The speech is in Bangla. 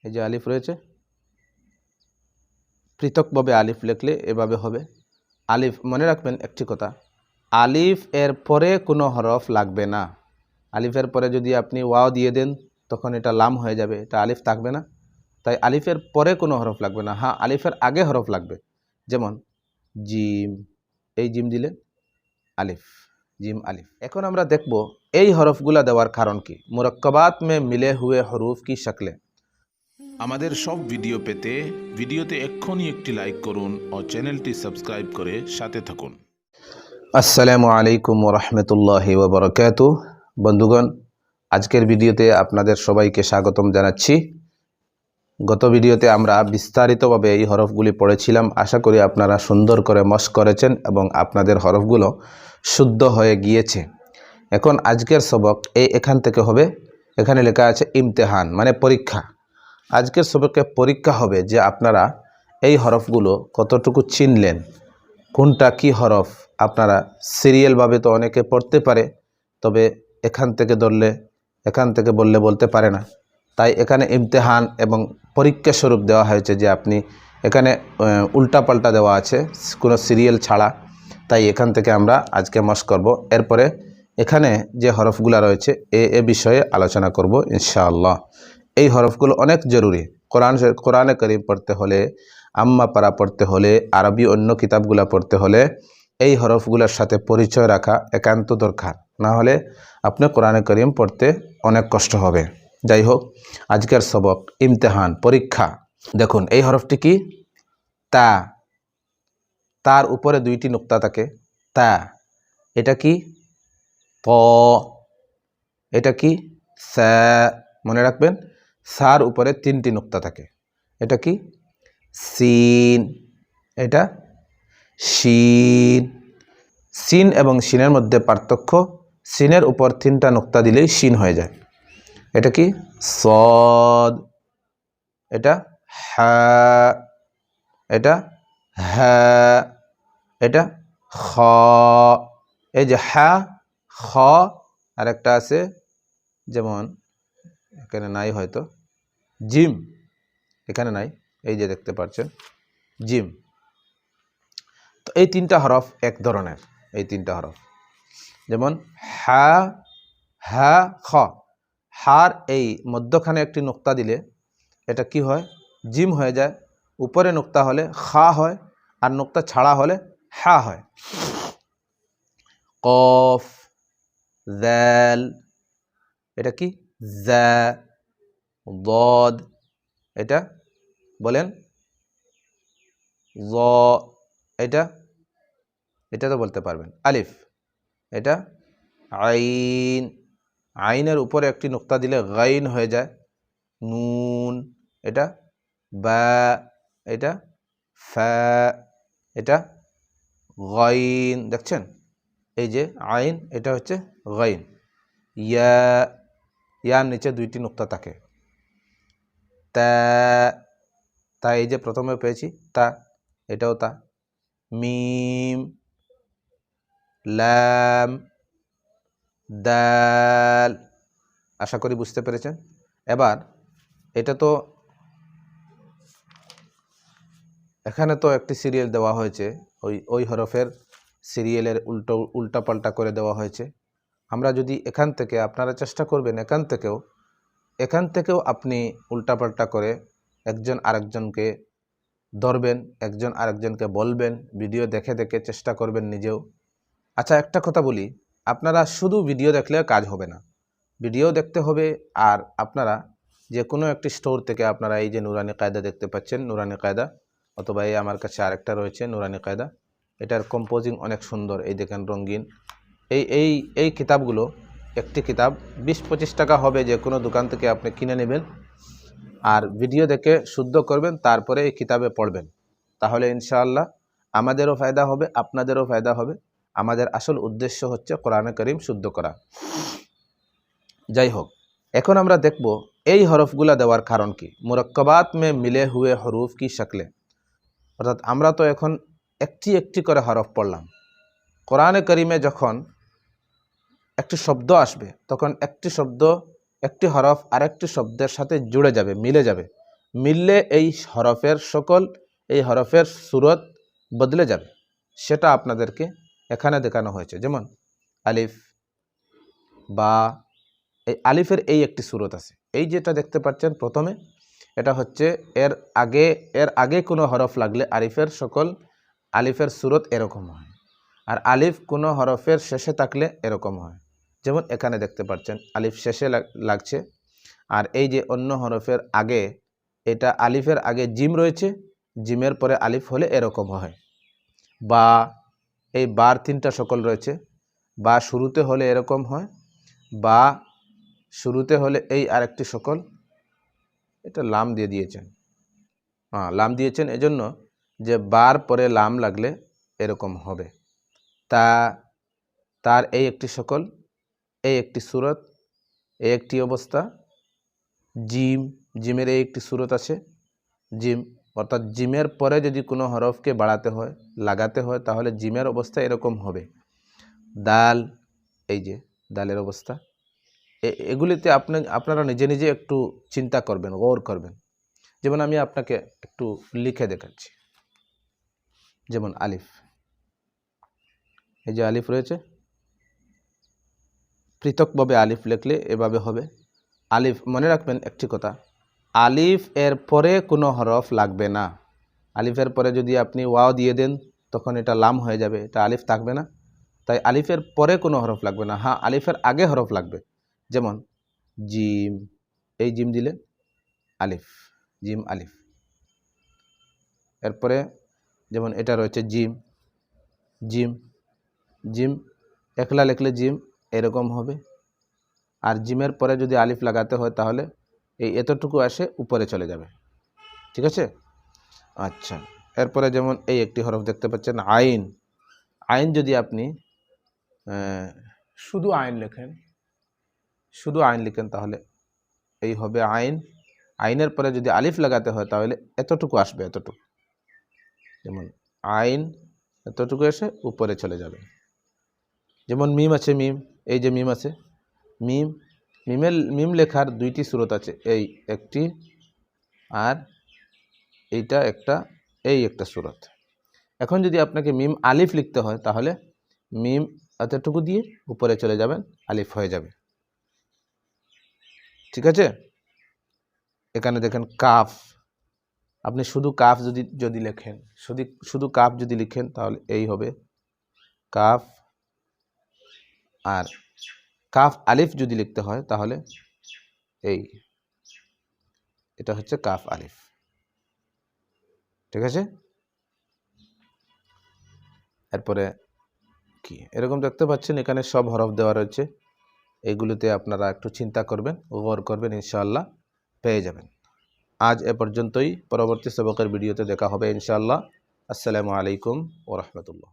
এই যে আলিফ রয়েছে, পৃথকভাবে আলিফ লিখলে এভাবে হবে। আলিফ মনে রাখবেন একটি কথা, আলিফ এর পরে কোনো হরফ লাগবে না। আলিফের পরে যদি আপনি ওয়াও দিয়ে দেন তখন এটা লাম হয়ে যাবে, এটা আলিফ থাকবে না। তাই আলিফের পরে কোনো হরফ লাগবে না। হ্যাঁ, আলিফের আগে হরফ লাগবে, যেমন জিম, এই জিম দিলে আলিফ, জিম আলিফ। এখন আমরা দেখব এই হরফগুলা দেওয়ার কারণ কি। মুরাক্কাবাত মে মিলে হুয়ে হরুফ কি শক্লে। আমাদের সব ভিডিও পেতে ভিডিওতে এক্ষুনি একটি লাইক করুন ও চ্যানেলটি সাবস্ক্রাইব করে সাথে থাকুন। আসসালামু আলাইকুম ওয়া রাহমাতুল্লাহি ওয়া বারাকাতুহু। বন্ধুগণ, আজকের ভিডিওতে আপনাদের সবাইকে স্বাগতম জানাচ্ছি। গত ভিডিওতে আমরা বিস্তারিতভাবে এই হরফগুলি পড়েছিলাম। আশা করি আপনারা সুন্দর করে মশ করেছেন এবং আপনাদের হরফগুলো শুদ্ধ হয়ে গিয়েছে। এখন আজকের সবক এখান থেকে হবে। এখানে লেখা আছে ইমতিহান, মানে পরীক্ষা। আজকের সবকে পরীক্ষা হবে যে আপনারা এই হরফগুলো কতটুকু চিনলেন, কোনটা কি হরফ। আপনারা সিরিয়ালভাবে তো অনেকে পড়তে পারে, তবে এখান থেকে ধরলে, এখান থেকে বললে বলতে পারে না। তাই এখানে ইমতিহান এবং পরীক্ষা স্বরূপ দেওয়া হয়েছে যে আপনি এখানে উল্টাপাল্টা দেওয়া আছে, কোনো সিরিয়াল ছাড়া। তাই এখান থেকে আমরা আজকে মশ করব। এরপরে এখানে যে হরফগুলো রয়েছে এ বিষয়ে আলোচনা করব ইনশাআল্লাহ। এই হরফগুলো অনেক জরুরি। কোরআনে কারীম পড়তে হলে, আম্মা পারা পড়তে হলে, আরবি অন্য কিতাবগুলো পড়তে হলে এই হরফগুলোর সাথে পরিচয় রাখা একান্ত দরকার। না হলে আপনি কোরআনে কারীম পড়তে অনেক কষ্ট হবে। যাই হোক, আজকের সবক ইমতিহান, পরীক্ষা। দেখুন এই হরফটি কি? তা। তার উপরে দুইটি নুক্তা থাকে, তা। এটা কি? ত। এটা কি? সা। মনে রাখবেন, সার উপরে তিনটি নুক্তা থাকে। এটা কি? সিন। এটা শিন। সিন এবং শিনের মধ্যে পার্থক্য, সিনের উপর তিনটা নুক্তা দিলেই শিন হয়ে যায়। এটা কি? সদ। এটা হা। এটা হা। এটা খ। এই যে হা, খ, আর একটা আছে, যেমন এখানে নাই হয়তো, জিম। এখানে নাই, এই যে দেখতে পাচ্ছেন জিম। তো এই তিনটা হরফ এক ধরনের, এই তিনটা হরফ। যেমন হা, হা, খ। হার এই মধ্যখানে একটি নুক্তা দিলে এটা কি হয়? জিম হয়ে যায়। উপরে নুক্তা হলে খা হয়, আর নুক্তা ছাড়া হলে হা হয়। কফ, দাল। এটা কি? জা। দদ। এটা বলেন জ। এটা, এটা তো বলতে পারবেন আলিফ। এটা আইন। আইনের উপরে একটি নুক্তা দিলে গাইন হয়ে যায়। নুন। এটা বা। এটা ফা। এটা গাইন। দেখছেন এই যে আইন, এটা হচ্ছে গাইন। ইয়া, ইয়ার নিচে দুইটি নুক্তা থাকে। তা, তা এই যে প্রথমে পেয়েছি তা, এটাও তা। মিম, লাম, দাল। আশা করি বুঝতে পেরেছেন। এবার এটা তো, এখানে তো একটি সিরিয়াল দেওয়া হয়েছে, ওই হরফের সিরিয়ালের উল্টাপাল্টা করে দেওয়া হয়েছে। আমরা যদি এখান থেকে, আপনারা চেষ্টা করবেন এখান থেকেও আপনি উল্টাপাল্টা করে একজন আরেকজনকে ধরবেন, একজন আরেকজনকে বলবেন, ভিডিও দেখে দেখে চেষ্টা করবেন নিজেও। আচ্ছা, একটা কথা বলি, আপনারা শুধু ভিডিও দেখলে কাজ হবে না, ভিডিও দেখতে হবে। আর আপনারা যে কোনো একটি স্টোর থেকে আপনারা এই যে নুরানি কায়দা দেখতে পাচ্ছেন, নুরানি কায়দা, অথবা এই আমার কাছে আরেকটা রয়েছে নুরানি কায়দা, এটার কম্পোজিং অনেক সুন্দর। এই দেখেন রঙিন। এই এই এই কিতাবগুলো, একটি কিতাব 20-25 টাকা হবে, যে কোনো দোকান থেকে আপনি কিনে নেবেন আর ভিডিও দেখে শুদ্ধ করবেন, তারপরে এই কিতাবে পড়বেন। তাহলে ইনশাআল্লাহ আমাদেরও ফায়দা হবে, আপনাদেরও ফায়দা হবে। আমাদের আসল উদ্দেশ্য হচ্ছে কোরআনে কারীম শুদ্ধ করা। যাই হোক, এখন আমরা দেখব এই হরফগুলা দেওয়ার কারণ কি। মুরাক্কাবাত মে মিলে হুয়ে হরুফ কি শক্লে। অর্থাৎ আমরা তো এখন একটি একটি করে হরফ পড়লাম। কোরআনে কারীমে যখন একটি শব্দ আসবে তখন একটি শব্দ, একটি হরফ আরেকটি শব্দের সাথে জুড়ে যাবে, মিলে যাবে। মিললে এই হরফের সূরত বদলে যাবে, সেটা আপনাদেরকে এখানে দেখানো হয়েছে। যেমন আলিফ, বা, এই আলিফের এই একটি সূরত আছে, এই যেটা দেখতে পাচ্ছেন প্রথমে, এটা হচ্ছে এর আগে কোনো হরফ লাগলে আলিফের সূরত এরকম হয়, আর আলিফ কোনো হরফের শেষে থাকলে এরকম হয়। যেমন এখানে দেখতে পাচ্ছেন আলিফ শেষে লাগছে, আর এই যে অন্য হরফের আগে, এটা আলিফের আগে জিম রয়েছে, জিমের পরে আলিফ হলে এরকম হয়। বা, এই বার 3টা সকল রয়েছে, বা শুরুতে হলে এরকম হয়, বা শুরুতে হলে এই আরেকটি সকল, এটা লাম দিয়ে দিয়েছেন, লাম দিয়েছেন এজন্য যে বার পরে লাম লাগলে এরকম হবে। তার এই একটি সকল, এই একটি সূরত, এই একটি অবস্থা। জিমের এই একটি সূরত আছে, জিম, অর্থাৎ জিমের পরে যদি কোনো হরফকে বাড়াতে হয়, লাগাতে হয়, তাহলে জিমের অবস্থা এরকম হবে। দাল, এই যে দালের অবস্থা, এগুলিতে আপনারা নিজে নিজে একটু চিন্তা করবেন, গৌর করবেন। যেমন আমি আপনাকে একটু লিখে দেখাচ্ছি। যেমন আলিফ, এই যে আলিফ রয়েছে, পৃথকভাবে আলিফ লিখলে এভাবে হবে। আলিফ, মনে রাখবেন একটি কথা, আলিফ এর পরে কোনো হরফ লাগবে না। আলিফের পরে যদি আপনি ওয়াও দিয়ে দেন তখন এটা লাম হয়ে যাবে, এটা আলিফ থাকবে না। তাই আলিফের পরে কোনো হরফ লাগবে না, হ্যাঁ আলিফের আগে হরফ লাগবে। যেমন জিম, এই জিম দিলে আলিফ, জিম আলিফ। এরপরে যেমন এটা রয়েছে জিম একলা লিখলে জিম এরকম হবে, আর জিমের পরে যদি আলিফ লাগাতে হয় তাহলে এই এতটুকু আসে উপরে চলে যাবে, ঠিক আছে। আচ্ছা, এরপরে যেমন এই একটি হরফ দেখতে পাচ্ছেন আইন যদি আপনি শুধু আইন লিখেন তাহলে এই হবে আইনের পরে যদি আলিফ লাগাতে হয় তাহলে এতটুকু আসবে, এতটুকু। যেমন আইন এতটুকু এসে উপরে চলে যাবে। যেমন মিম আছে, এই যে মিম আছে, মিম লেখার 2টি সূরত আছে, এই একটি আর এইটা এই একটা সূরত। এখন যদি আপনাকে মিম আলিফ লিখতে হয় তাহলে মিম এতটুকু দিয়ে উপরে চলে যাবেন, আলিফ হয়ে যাবে, ঠিক আছে। এখানে দেখেন কাফ, আপনি শুধু কাফ যদি লেখেন, শুধু কাফ যদি লিখেন তাহলে এই হবে কাফ, আর কাফ আলিফ যদি লিখতে হয় তাহলে এটা হচ্ছে কাফ আলিফ, ঠিক আছে। এরপরে কি এরকম দেখতে পাচ্ছেন এখানে সব হরফ দেওয়া রয়েছে, এইগুলোতে আপনারা একটু চিন্তা করবেন, গৌর করবেন, ইনশাআল্লাহ পেয়ে যাবেন। আজ এ পর্যন্তই, পরবর্তী সবকের ভিডিওতে দেখা হবে ইনশাআল্লাহ। আসসালামু আলাইকুম ওয়া রাহমাতুল্লাহ।